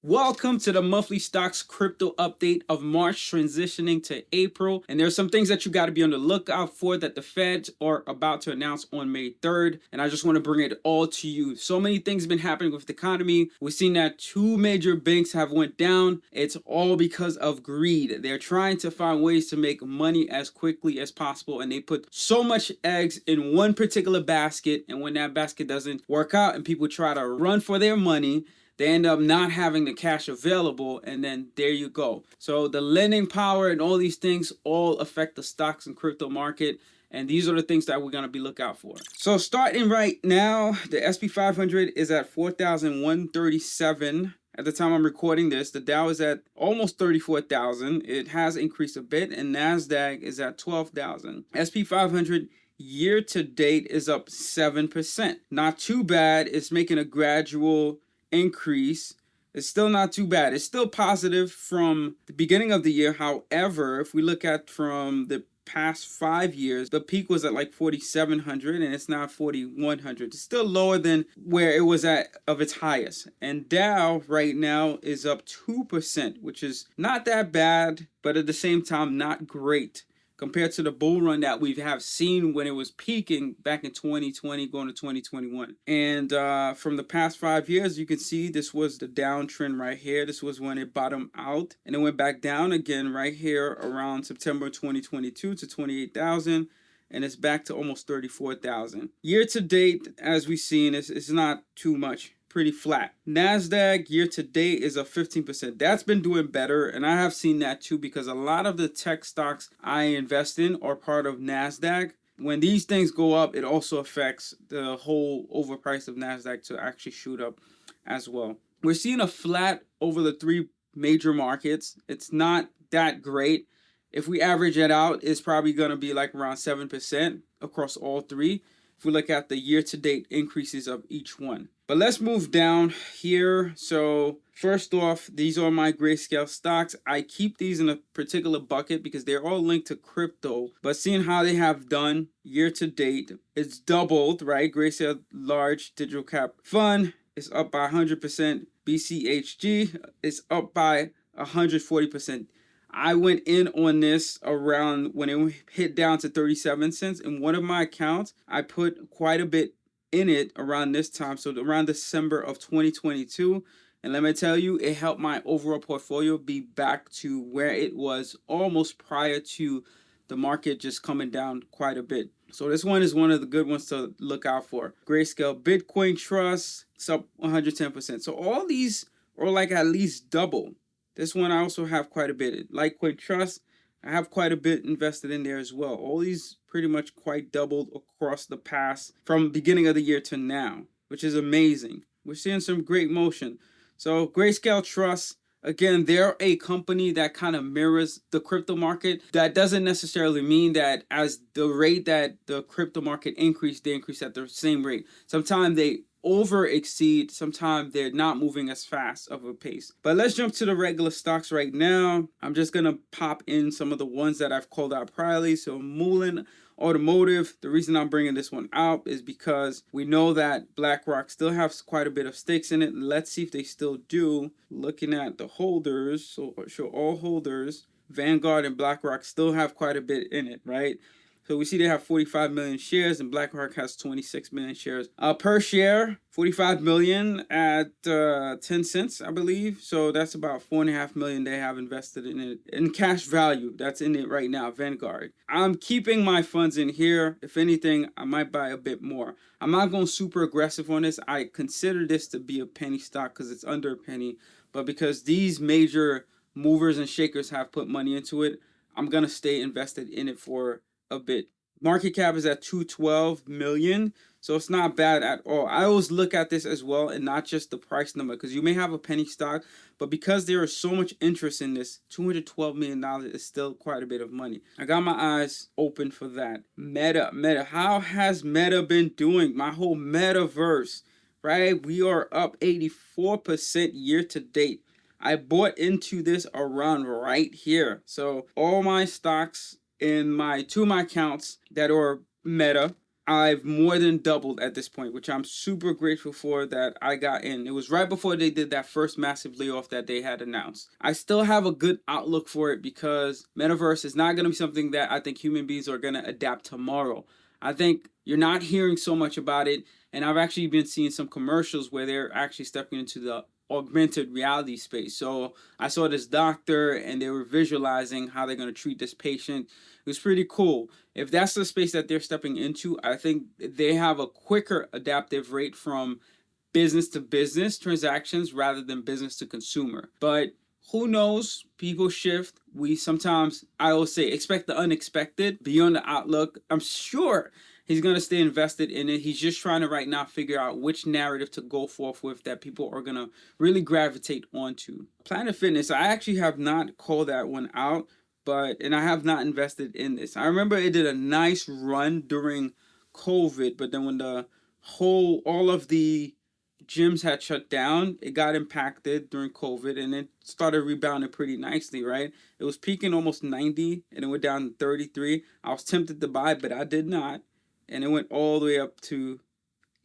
Welcome to the monthly stocks crypto update of March transitioning to April. And there's some things that you got to be on the lookout for that the Feds are about to announce on May 3rd. And I just want to bring it all to you. So many things have been happening with the economy. We've seen that two major banks have went down. It's all because of greed. They're trying to find ways to make money as quickly as possible. And they put so much eggs in one particular basket. And when that basket doesn't work out and people try to run for their money, they end up not having the cash available, and then there you go. So the lending power and all these things all affect the stocks and crypto market, and these are the things that we're going to be looking out for. So starting right now, the SP 500 is at 4,137. At the time I'm recording this, the Dow is at almost 34,000. It has increased a bit, and NASDAQ is at 12,000. SP 500 year to date is up 7%. Not too bad. It's making a gradual increase. It's still not too bad. It's still positive from the beginning of the year. However, if we look at from the past 5 years, the peak was at like 4,700 and it's now 4,100. It's still lower than where it was at of its highest. And Dow right now is up 2%, which is not that bad, but at the same time not great compared to the bull run that we have seen when it was peaking back in 2020 going to 2021. And from the past 5 years, you can see this was the downtrend right here. This was when it bottomed out and it went back down again right here around September 2022 to 28,000. And it's back to almost 34,000. Year to date, as we've seen, it's not too much. Pretty flat. NASDAQ year to date is up 15%. That's been doing better, and I have seen that too because a lot of the tech stocks I invest in are part of NASDAQ. When these things go up, it also affects the whole overprice of NASDAQ to actually shoot up as well. We're seeing a flat over the three major markets. It's not that great. If we average it out, it's probably going to be like around 7% across all three. If we look at the year-to-date increases of each one. But let's move down here. So first off, these are my grayscale stocks. I keep these in a particular bucket because they're all linked to crypto. But seeing how they have done year-to-date, it's doubled, right? Grayscale Large Digital Cap Fund is up by 100%. BCHG is up by 140%. I went in on this around when it hit down to 37 cents. In one of my accounts, I put quite a bit in it around this time. So around December of 2022. And let me tell you, it helped my overall portfolio be back to where it was almost prior to the market just coming down quite a bit. So this one is one of the good ones to look out for. Grayscale Bitcoin Trust, it's up 110%. So all these are like at least double. This one I also have quite a bit. Litecoin Trust, I have quite a bit invested in there as well. All these pretty much quite doubled across the past from beginning of the year to now, which is amazing. We're seeing some great motion. So Grayscale Trust, again, they're a company that kind of mirrors the crypto market. That doesn't necessarily mean that as the rate that the crypto market increased, they increase at the same rate. Sometimes they over exceed, sometimes they're not moving as fast of a pace. But let's jump to the regular stocks right now. I'm just gonna pop in some of the ones that I've called out priorly. So Mullen Automotive, the reason I'm bringing this one out is because we know that BlackRock still has quite a bit of stakes in it. Let's see if they still do. Looking at the holders, so show all holders, Vanguard and BlackRock still have quite a bit in it, right? So we see they have 45 million shares and BlackRock has 26 million shares. Per share, 45 million at 10 cents, I believe. So that's about 4.5 million they have invested in it. In cash value, that's in it right now, Vanguard. I'm keeping my funds in here. If anything, I might buy a bit more. I'm not going super aggressive on this. I consider this to be a penny stock because it's under a penny. But because these major movers and shakers have put money into it, I'm going to stay invested in it for a bit. Market cap is at 212 million, so it's not bad at all. I always look at this as well and not just the price number, because you may have a penny stock, but because there is so much interest in this, $212 million is still quite a bit of money. I got my eyes open for that. Meta, how has Meta been doing? My whole metaverse, right? We are up 84% year to date. I bought into this around right here. So all my stocks in my accounts that are Meta, I've more than doubled at this point, which I'm super grateful for that I got in. It was right before they did that first massive layoff that they had announced. I still have a good outlook for it because metaverse is not going to be something that I think human beings are going to adapt tomorrow. I think you're not hearing so much about it, and I've actually been seeing some commercials where they're actually stepping into the augmented reality space. So I saw this doctor and they were visualizing how they're going to treat this patient. It was pretty cool. If that's the space that they're stepping into, I think they have a quicker adaptive rate from business to business transactions rather than business to consumer. But who knows? People shift. We sometimes, I will say, expect the unexpected beyond the outlook. I'm sure he's going to stay invested in it. He's just trying to right now figure out which narrative to go forth with that people are going to really gravitate onto. Planet Fitness, I actually have not called that one out, and I have not invested in this. I remember it did a nice run during COVID, but then when all of the gyms had shut down, it got impacted during COVID, and it started rebounding pretty nicely, right? It was peaking almost 90, and it went down to 33. I was tempted to buy, but I did not. And it went all the way up to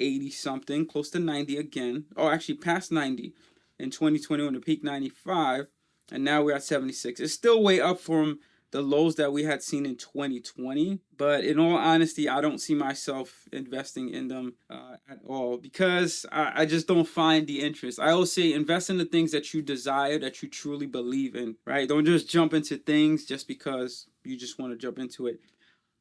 80 something, close to 90 again. Oh, actually past 90 in 2020 when it peaked 95, and now we're at 76. It's still way up from the lows that we had seen in 2020, but in all honesty, I don't see myself investing in them at all because I just don't find the interest. I always say invest in the things that you desire, that you truly believe in, right? Don't just jump into things just because you just want to jump into it.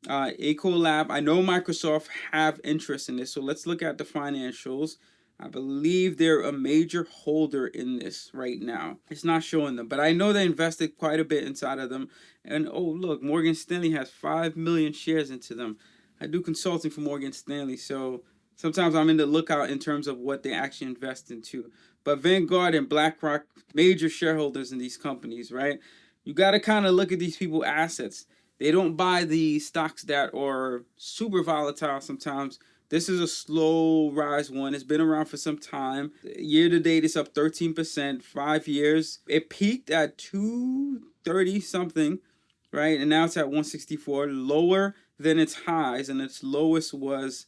Ecolab, I know Microsoft have interest in this, so let's look at the financials. I believe they're a major holder in this right now. It's not showing them, but I know they invested quite a bit inside of them. And oh, look, Morgan Stanley has 5 million shares into them. I do consulting for Morgan Stanley, so sometimes I'm in the lookout in terms of what they actually invest into. But Vanguard and BlackRock, major shareholders in these companies, right? You got to kind of look at these people's assets. They don't buy the stocks that are super volatile sometimes. This is a slow rise one. It's been around for some time. Year to date, it's up 13%. 5 years. It peaked at 230 something, right? And now it's at 164, lower than its highs. And its lowest was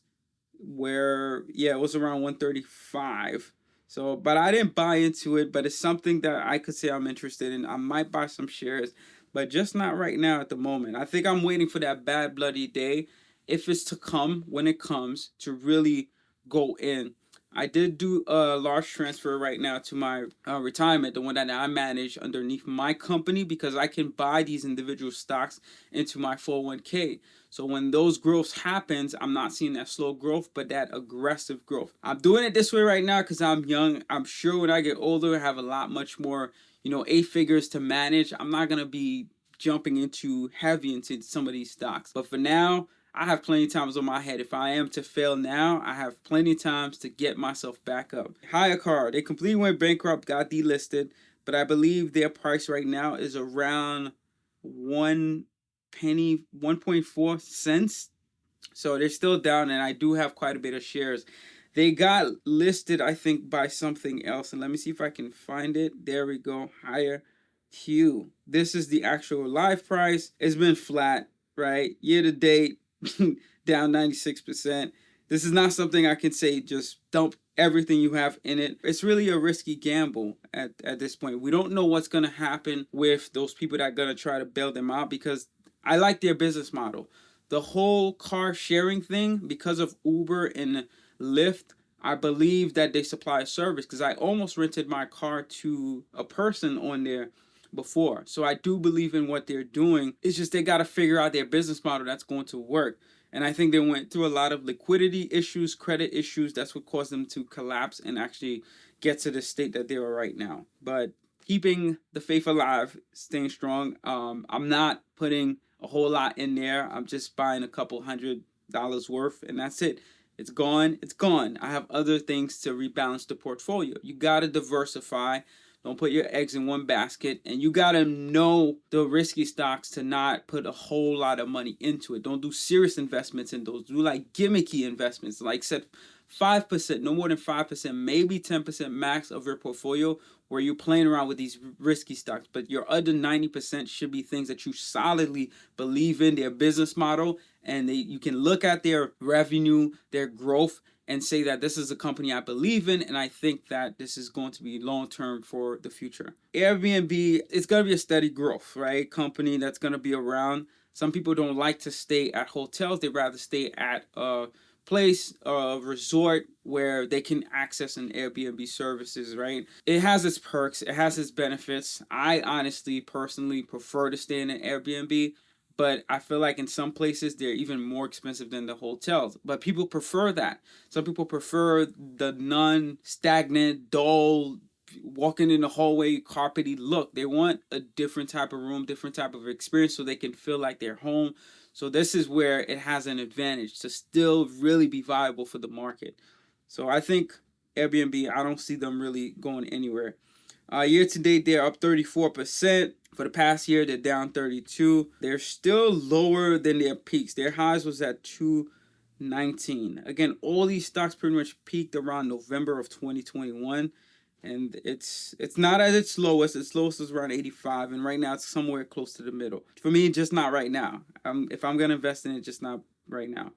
it was around 135. So, but I didn't buy into it, but it's something that I could say I'm interested in. I might buy some shares, but just not right now at the moment. I think I'm waiting for that bad bloody day, if it's to come, when it comes, to really go in. I did do a large transfer right now to my retirement, the one that I manage underneath my company, because I can buy these individual stocks into my 401k. So when those growths happens, I'm not seeing that slow growth, but that aggressive growth. I'm doing it this way right now because I'm young. I'm sure when I get older, I have a lot much more, 8 figures to manage. I'm not going to be jumping heavy into some of these stocks. But for now, I have plenty of times on my head. If I am to fail now, I have plenty of times to get myself back up. HireCar, they completely went bankrupt, got delisted, but I believe their price right now is around 1 penny, 1.4 cents. So they're still down, and I do have quite a bit of shares. They got listed, I think, by something else. And let me see if I can find it. There we go. HireQ. This is the actual live price. It's been flat, right? Year to date, down 96%. This is not something I can say just dump everything you have in it. It's really a risky gamble at this point. We don't know what's going to happen with those people that are going to try to bail them out, because I like their business model. The whole car sharing thing, because of Uber and Lyft, I believe that they supply a service, because I almost rented my car to a person on there before. So I do believe in what they're doing. It's just they got to figure out their business model that's going to work. And I think they went through a lot of liquidity issues, credit issues. That's what caused them to collapse and actually get to the state that they are right now. But keeping the faith alive, staying strong. I'm not putting a whole lot in there. I'm just buying a couple $100 worth, and that's it. It's gone. It's gone. I have other things to rebalance the portfolio. You got to diversify. Don't put your eggs in one basket. And you got to know the risky stocks to not put a whole lot of money into it. Don't do serious investments in those. Do like gimmicky investments. Like said 5%, no more than 5%, maybe 10% max of your portfolio where you're playing around with these risky stocks. But your other 90% should be things that you solidly believe in, their business model, and you can look at their revenue, their growth, and say that this is a company I believe in, and I think that this is going to be long term for the future. Airbnb, it's going to be a steady growth, right? Company that's going to be around. Some people don't like to stay at hotels, they'd rather stay at a place, a resort where they can access an Airbnb services, right? It has its perks, it has its benefits. I honestly, personally prefer to stay in an Airbnb, but I feel like in some places they're even more expensive than the hotels. But people prefer that. Some people prefer the non-stagnant, dull, walking in the hallway, carpety look. They want a different type of room, different type of experience so they can feel like they're home. So this is where it has an advantage to still really be viable for the market. So I think Airbnb, I don't see them really going anywhere. Year to date, they're up 34%. For the past year, they're down 32%. They're still lower than their peaks. Their highs was at 219. Again, all these stocks pretty much peaked around November of 2021. And it's not at its lowest. Its lowest is around 85, and right now it's somewhere close to the middle. For me, just not right now. If I'm gonna invest in it, just not right now.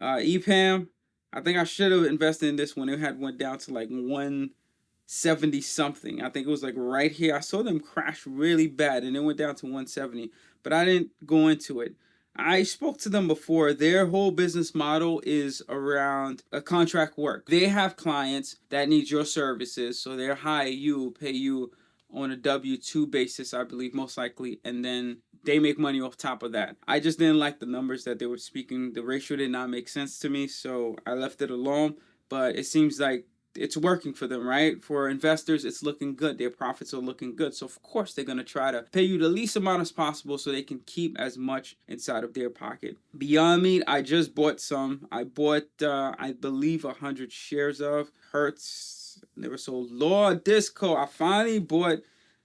EPAM, I think I should have invested in this one. It had went down to like 170 something. I think it was like right here. I saw them crash really bad, and it went down to 170, but I didn't go into it. I spoke to them before. Their whole business model is around a contract work. They have clients that need your services, so they hire you, pay you on a W-2 basis, I believe, most likely, and then they make money off top of that. I just didn't like the numbers that they were speaking. The ratio did not make sense to me, so I left it alone, but it seems like it's working for them, right? For investors, it's looking good. Their profits are looking good. So of course they're going to try to pay you the least amount as possible so they can keep as much inside of their pocket. Beyond Meat, I just bought some. I bought, I believe, 100 shares of Hertz. They were sold. Lord Disco. I finally bought,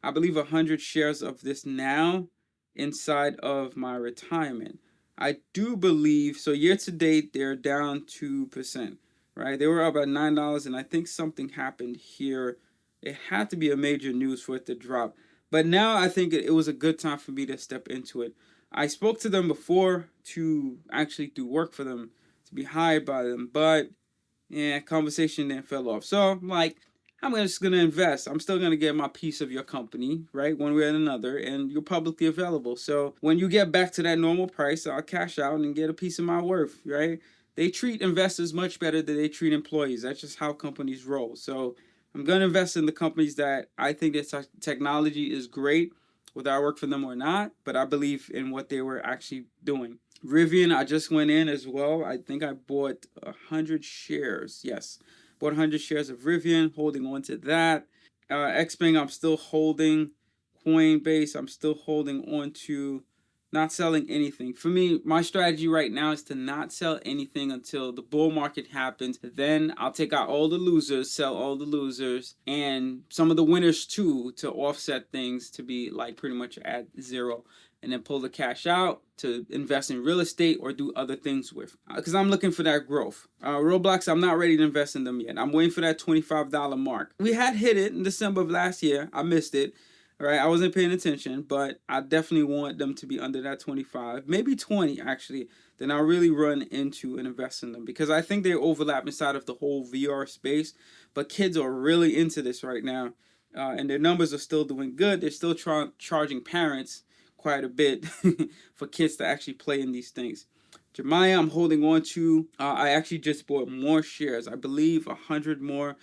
I believe, 100 shares of this now inside of my retirement. I do believe, so year to date, they're down 2%. Right, they were up at $9, and I think something happened here. It had to be a major news for it to drop. But now I think it was a good time for me to step into it. I spoke to them before to actually do work for them, to be hired by them, but yeah, conversation then fell off. So I'm like, I'm just gonna invest. I'm still gonna get my piece of your company, right? One way or another, and you're publicly available. So when you get back to that normal price, I'll cash out and get a piece of my worth, right? They treat investors much better than they treat employees. That's just how companies roll. So I'm going to invest in the companies that I think that technology is great, whether I work for them or not, but I believe in what they were actually doing. Rivian, I just went in as well. I think I bought 100 shares. Yes, bought 100 shares of Rivian, holding on to that. Xpeng, I'm still holding. Coinbase, I'm still holding on to. Not selling anything. For me, my strategy right now is to not sell anything until the bull market happens. Then I'll take out all the losers, sell all the losers, and some of the winners too, to offset things to be like pretty much at zero. And then pull the cash out to invest in real estate or do other things with. Because I'm looking for that growth. Roblox, I'm not ready to invest in them yet. I'm waiting for that $25 mark. We had hit it in December of last year. I missed it. Right, I wasn't paying attention, but I definitely want them to be under that 25, maybe 20 actually. Then I'll really run into and invest in them because I think they overlap inside of the whole VR space. But kids are really into this right now, and their numbers are still doing good. They're still charging parents quite a bit for kids to actually play in these things. Jemiah, I'm holding on to. I actually just bought more shares. I believe 100 more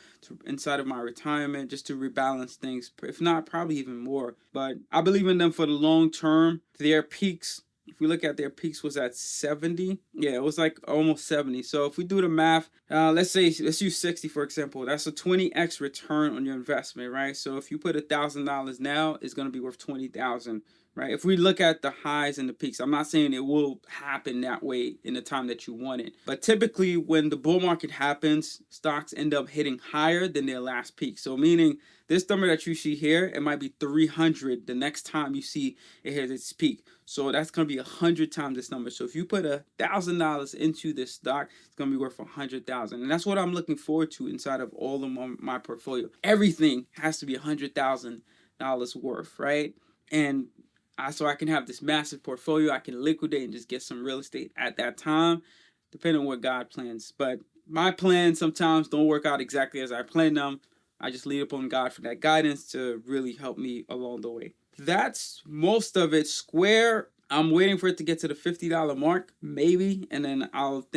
inside of my retirement just to rebalance things. If not, probably even more. But I believe in them for the long term. Their peaks, if we look at their peaks, was at 70. Yeah, it was like almost 70. So if we do the math, let's use 60 for example. That's a 20x return on your investment, right? So if you put $1,000 now, it's going to be worth 20,000. Right? If we look at the highs and the peaks, I'm not saying it will happen that way in the time that you want it. But typically when the bull market happens, stocks end up hitting higher than their last peak. So meaning This number that you see here, it might be 300 the next time you see it hit its peak. So that's going to be 100 times this number. So if you put $1,000 into this stock, it's going to be worth 100,000. And that's what I'm looking forward to inside of all of my portfolio. Everything has to be $100,000 worth, right? And so I can have this massive portfolio. I can liquidate and just get some real estate at that time, depending on what God plans. But my plans sometimes don't work out exactly as I plan them. I just lean upon God for that guidance to really help me along the way. That's most of it. Square, I'm waiting for it to get to the $50 mark, maybe, and then I'll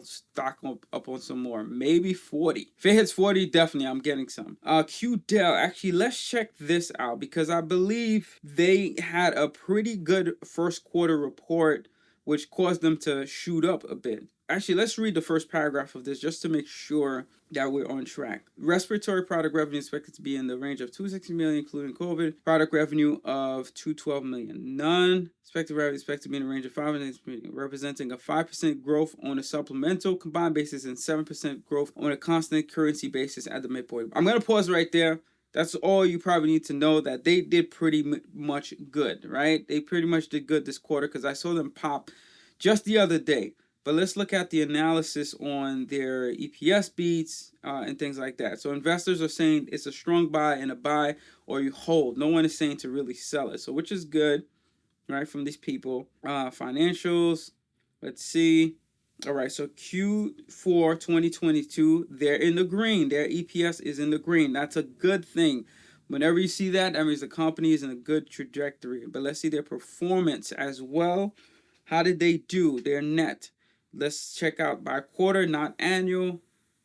stock up on some more, maybe 40. If it hits 40, definitely I'm getting some. QDell, actually, let's check this out because I believe they had a pretty good first quarter report, which caused them to shoot up a bit. Actually, let's read the first paragraph of this just to make sure that we're on track. Respiratory product revenue expected to be in the range of $260 million, including COVID. Product revenue of $212 million. Non-expected revenue expected to be in the range of $500 million, representing a 5% growth on a supplemental combined basis and 7% growth on a constant currency basis at the midpoint. I'm going to pause right there. That's all you probably need to know, that they did pretty much good, right? They pretty much did good this quarter because I saw them pop just the other day. But let's look at the analysis on their EPS beats and things like that. So investors are saying it's a strong buy and a buy, or you hold. No one is saying to really sell it. So which is good, right, from these people. Financials, let's see. All right, so Q4 2022, they're in the green. Their EPS is in the green. That's a good thing. Whenever you see that, that means the company is in a good trajectory. But let's see their performance as well. How did they do? Their net. Let's check out by quarter, not annual.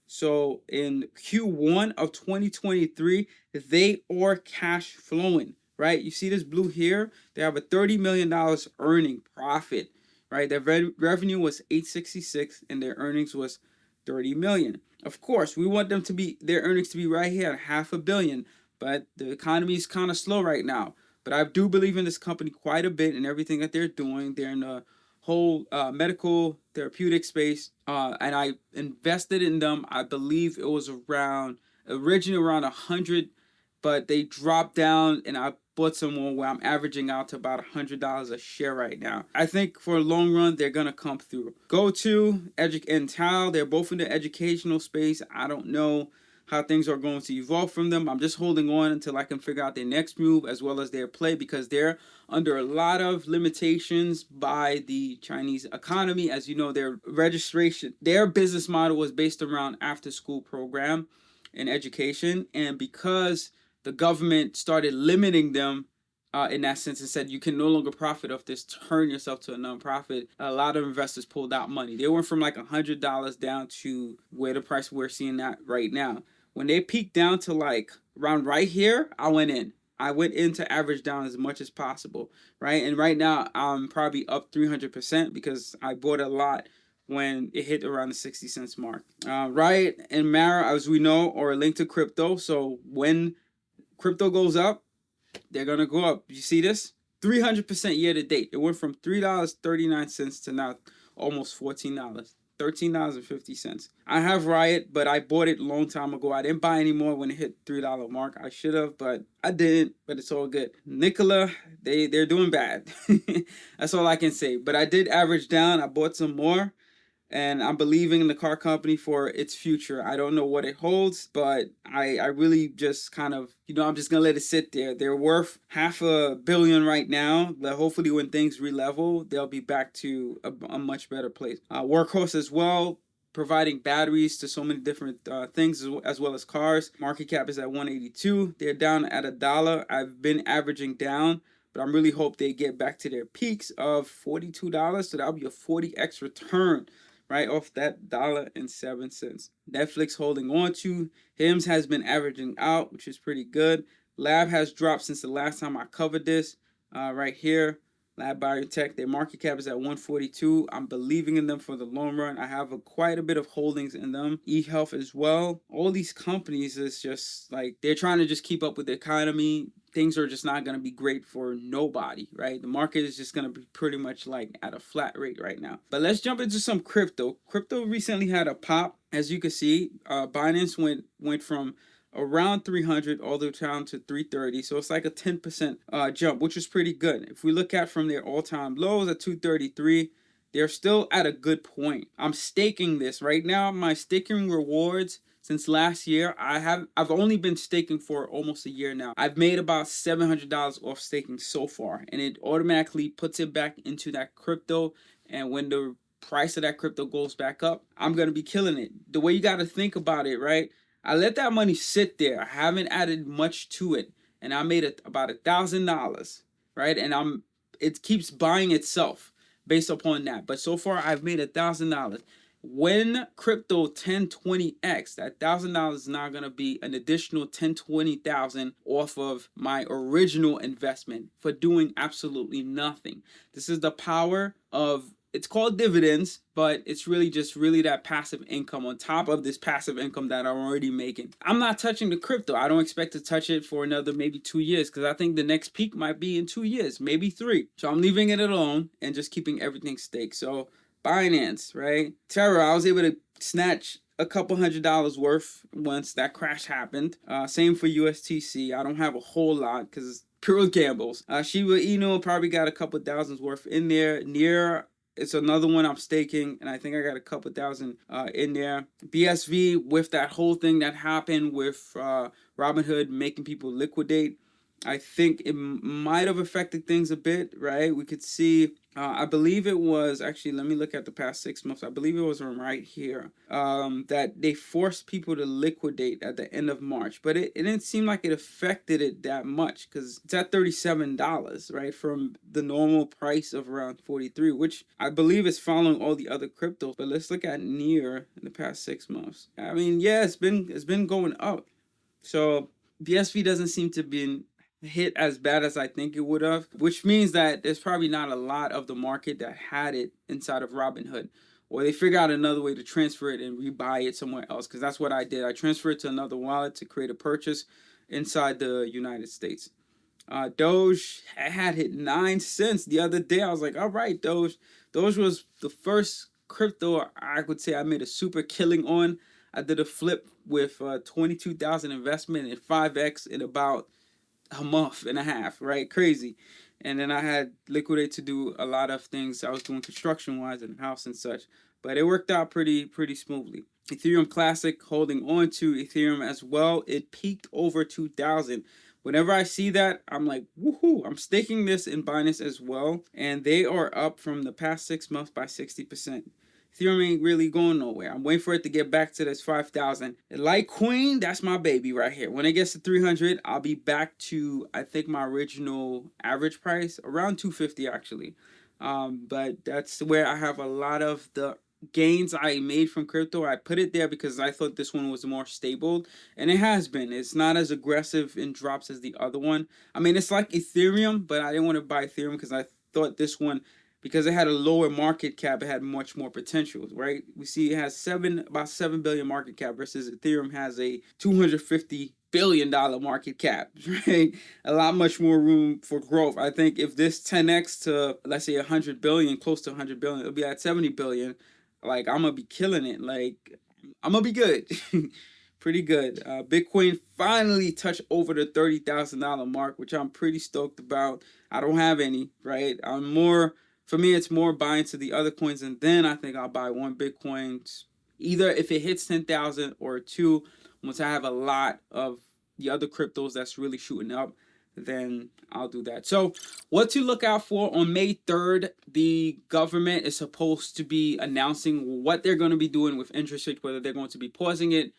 So in Q1 of 2023, they are cash flowing, right? You see this blue here? They have a $30 million earning profit, right? Their revenue was $866 and their earnings was $30 million. Of course, we want them to be, their earnings to be right here at $500 million, but the economy is kind of slow right now. But I do believe in this company quite a bit and everything that they're doing. They're in a whole medical therapeutic space, and I invested in them. I believe it was originally around 100, but they dropped down, and I bought some more where I'm averaging out to about $100 a share right now. I think for a long run, they're gonna come through. GoTo, and Tal, they're both in the educational space. I don't know how things are going to evolve from them. I'm just holding on until I can figure out their next move as well as their play, because they're under a lot of limitations by the Chinese economy. As you know, their business model was based around after school program and education. And because the government started limiting them in that sense and said you can no longer profit off this, turn yourself to a nonprofit, a lot of investors pulled out money. They went from like $100 down to where the price we're seeing that right now. When they peaked down to like around right here, I went in. I went in to average down as much as possible, right? And right now, I'm probably up 300% because I bought a lot when it hit around the 60 cents mark. Riot and Mara, as we know, are linked to crypto. So when crypto goes up, they're going to go up. You see this? 300% year to date. It went from $3.39 to now almost $14. $13.50. I have Riot, but I bought it a long time ago. I didn't buy any more when it hit $3 mark. I should have, but I didn't. But it's all good. Nikola, they're doing bad. That's all I can say. But I did average down. I bought some more. And I'm believing in the car company for its future. I don't know what it holds, but I really just kind of, I'm just going to let it sit there. They're worth $500 million right now, but hopefully when things re-level, they'll be back to a much better place. Workhorse as well, providing batteries to so many different things as well as cars. Market cap is at 182. They're down at $1. I've been averaging down, but I'm really hope they get back to their peaks of $42. So that'll be a 40x return right off that $1.07. Netflix holding on to. HIMS has been averaging out, which is pretty good. Lab has dropped since the last time I covered this. Right here, Lab Biotech, their market cap is at 142. I'm believing in them for the long run. I have quite a bit of holdings in them. eHealth as well. All these companies is just like they're trying to just keep up with the economy. Things are just not going to be great for nobody, right? The market is just going to be pretty much like at a flat rate right now. But let's jump into some crypto. Crypto recently had a pop. As you can see, Binance went from around 300 all the way down to 330. So it's like a 10% jump, which is pretty good. If we look at from their all-time lows at 233, they're still at a good point. I'm staking this right now. My staking rewards since last year, I've only been staking for almost a year now. I've made about $700 off staking so far, and it automatically puts it back into that crypto. And when the price of that crypto goes back up, I'm gonna be killing it. The way you got to think about it, right? I let that money sit there. I haven't added much to it, and I made it about $1,000, right? And it keeps buying itself based upon that. But so far, I've made $1,000. When crypto 1020x, that $1,000 is now gonna be an additional 10-20,000 off of my original investment for doing absolutely nothing. This is the power of, it's called dividends, but it's really just that passive income on top of this passive income that I'm already making. I'm not touching the crypto. I don't expect to touch it for another maybe 2 years, because I think the next peak might be in 2 years, maybe 3. So I'm leaving it alone and just keeping everything staked. So Binance, right? Terra, I was able to snatch a couple $100 worth once that crash happened. Same for USTC. I don't have a whole lot because it's pure gambles. Shiba Inu probably got a couple thousands worth in there. Near, it's another one I'm staking, and I think I got a couple thousand in there. BSV, with that whole thing that happened with Robinhood making people liquidate, I think it might have affected things a bit, right? We could see, I believe it was, actually, let me look at the past 6 months. I believe it was right here, that they forced people to liquidate at the end of March. But it didn't seem like it affected it that much, because it's at $37, right? From the normal price of around 43, which I believe is following all the other cryptos. But let's look at near in the past 6 months. I mean, yeah, it's been going up. So BSV doesn't seem to be hit as bad as I think it would have, which means that there's probably not a lot of the market that had it inside of Robinhood, or they figure out another way to transfer it and rebuy it somewhere else, because that's what I did. I transferred it to another wallet to create a purchase inside the United States. Doge had hit 9 cents the other day. I was like, all right, Doge was the first crypto I would say I made a super killing on. I did a flip with 22,000 investment and 5x in about a month and a half, right? Crazy. And then I had liquidate to do a lot of things I was doing construction wise in the house and such, but it worked out pretty smoothly. Ethereum Classic, holding on to Ethereum as well. It peaked over 2,000. Whenever I see that, I'm like, woohoo! I'm staking this in Binance as well, and they are up from the past 6 months by 60%. Ethereum ain't really going nowhere. I'm waiting for it to get back to this 5,000. Litecoin, that's my baby right here. When it gets to 300, I'll be back to, I think, my original average price, around 250 actually. But that's where I have a lot of the gains I made from crypto. I put it there because I thought this one was more stable, and it has been. It's not as aggressive in drops as the other one. I mean, it's like Ethereum, but I didn't want to buy Ethereum because I thought this one, because it had a lower market cap, it had much more potential, right? We see it has about 7 billion market cap versus Ethereum has a $250 billion market cap, right? A lot much more room for growth. I think if this 10x to, let's say, 100 billion, close to 100 billion, it'll be at 70 billion. Like, I'm gonna be killing it. Like, I'm gonna be good. Pretty good. Bitcoin finally touched over the $30,000 mark, which I'm pretty stoked about. I don't have any, right? For me, it's more buying to the other coins, and then I think I'll buy one Bitcoin, either if it hits 10,000 or 2. Once I have a lot of the other cryptos that's really shooting up, then I'll do that. So what to look out for on May 3rd, the government is supposed to be announcing what they're going to be doing with interest rates, whether they're going to be pausing it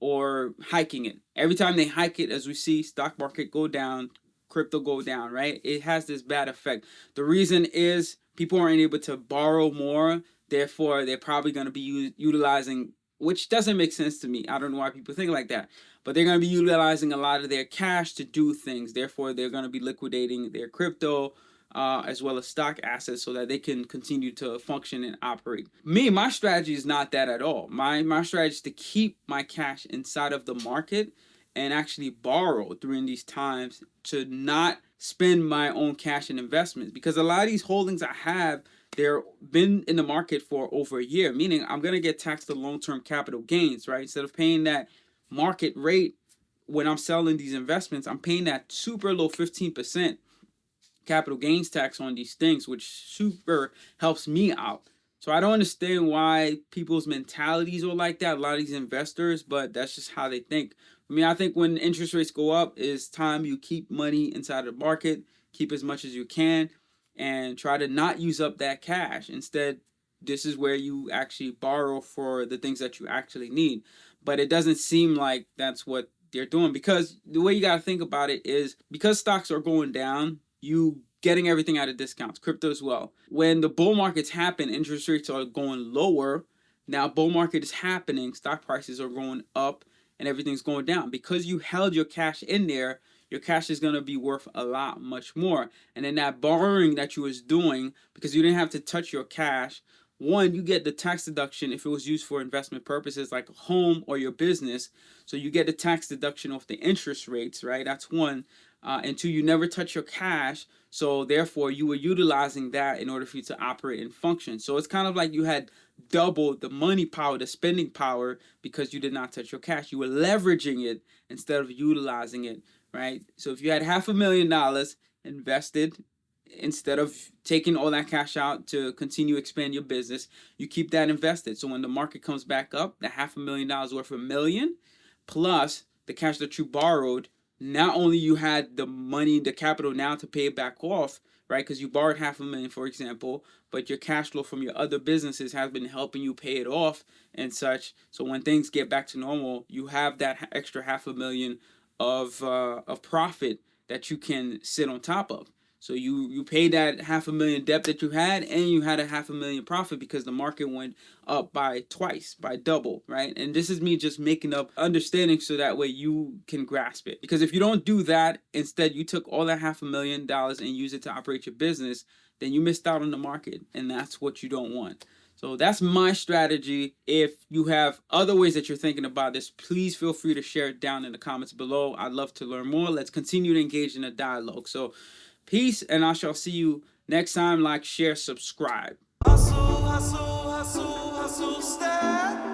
or hiking it. Every time they hike it, as we see stock market go down, crypto go down, right? It has this bad effect. The reason is people aren't able to borrow more, therefore they're probably going to be utilizing, which doesn't make sense to me. I don't know why people think like that, but they're going to be utilizing a lot of their cash to do things. Therefore, they're going to be liquidating their crypto as well as stock assets so that they can continue to function and operate. My strategy is not that at all. My strategy is to keep my cash inside of the market and actually borrow during these times, to not spend my own cash and investments, because a lot of these holdings I have, they're been in the market for over a year, meaning I'm going to get taxed the long-term capital gains, right? Instead of paying that market rate, when I'm selling these investments, I'm paying that super low 15% capital gains tax on these things, which super helps me out. So I don't understand why people's mentalities are like that, a lot of these investors, but that's just how they think. I mean, I think when interest rates go up, it's time you keep money inside of the market, keep as much as you can, and try to not use up that cash. Instead, this is where you actually borrow for the things that you actually need. But it doesn't seem like that's what they're doing, because the way you got to think about it is, because stocks are going down, you getting everything at a discount, crypto as well. When the bull markets happen, interest rates are going lower. Now bull market is happening, stock prices are going up, and everything's going down. Because you held your cash in there, your cash is going to be worth a lot much more. And then that borrowing that you was doing, because you didn't have to touch your cash, one, you get the tax deduction if it was used for investment purposes like a home or your business. So you get the tax deduction off the interest rates, right? That's one. And two, you never touch your cash. So therefore, you were utilizing that in order for you to operate and function. So it's kind of like you had double the money power, the spending power, because you did not touch your cash. You were leveraging it instead of utilizing it, right? So if you had $500,000 invested, instead of taking all that cash out to continue expand your business, you keep that invested. So when the market comes back up, the $500,000 worth of $1 million plus the cash that you borrowed, not only you had the money, the capital now to pay it back off, right? Because you borrowed $500,000, for example, but your cash flow from your other businesses has been helping you pay it off and such. So when things get back to normal, you have that extra $500,000 of profit that you can sit on top of. So you paid that $500,000 debt that you had, and you had a $500,000 profit because the market went up by twice, by double, right? And this is me just making up understanding so that way you can grasp it. Because if you don't do that, instead you took all that $500,000 and use it to operate your business, then you missed out on the market, and that's what you don't want. So that's my strategy. If you have other ways that you're thinking about this, please feel free to share it down in the comments below. I'd love to learn more. Let's continue to engage in a dialogue. So peace, and I shall see you next time. Like, share, subscribe. Hustle, hustle, hustle, hustle, step.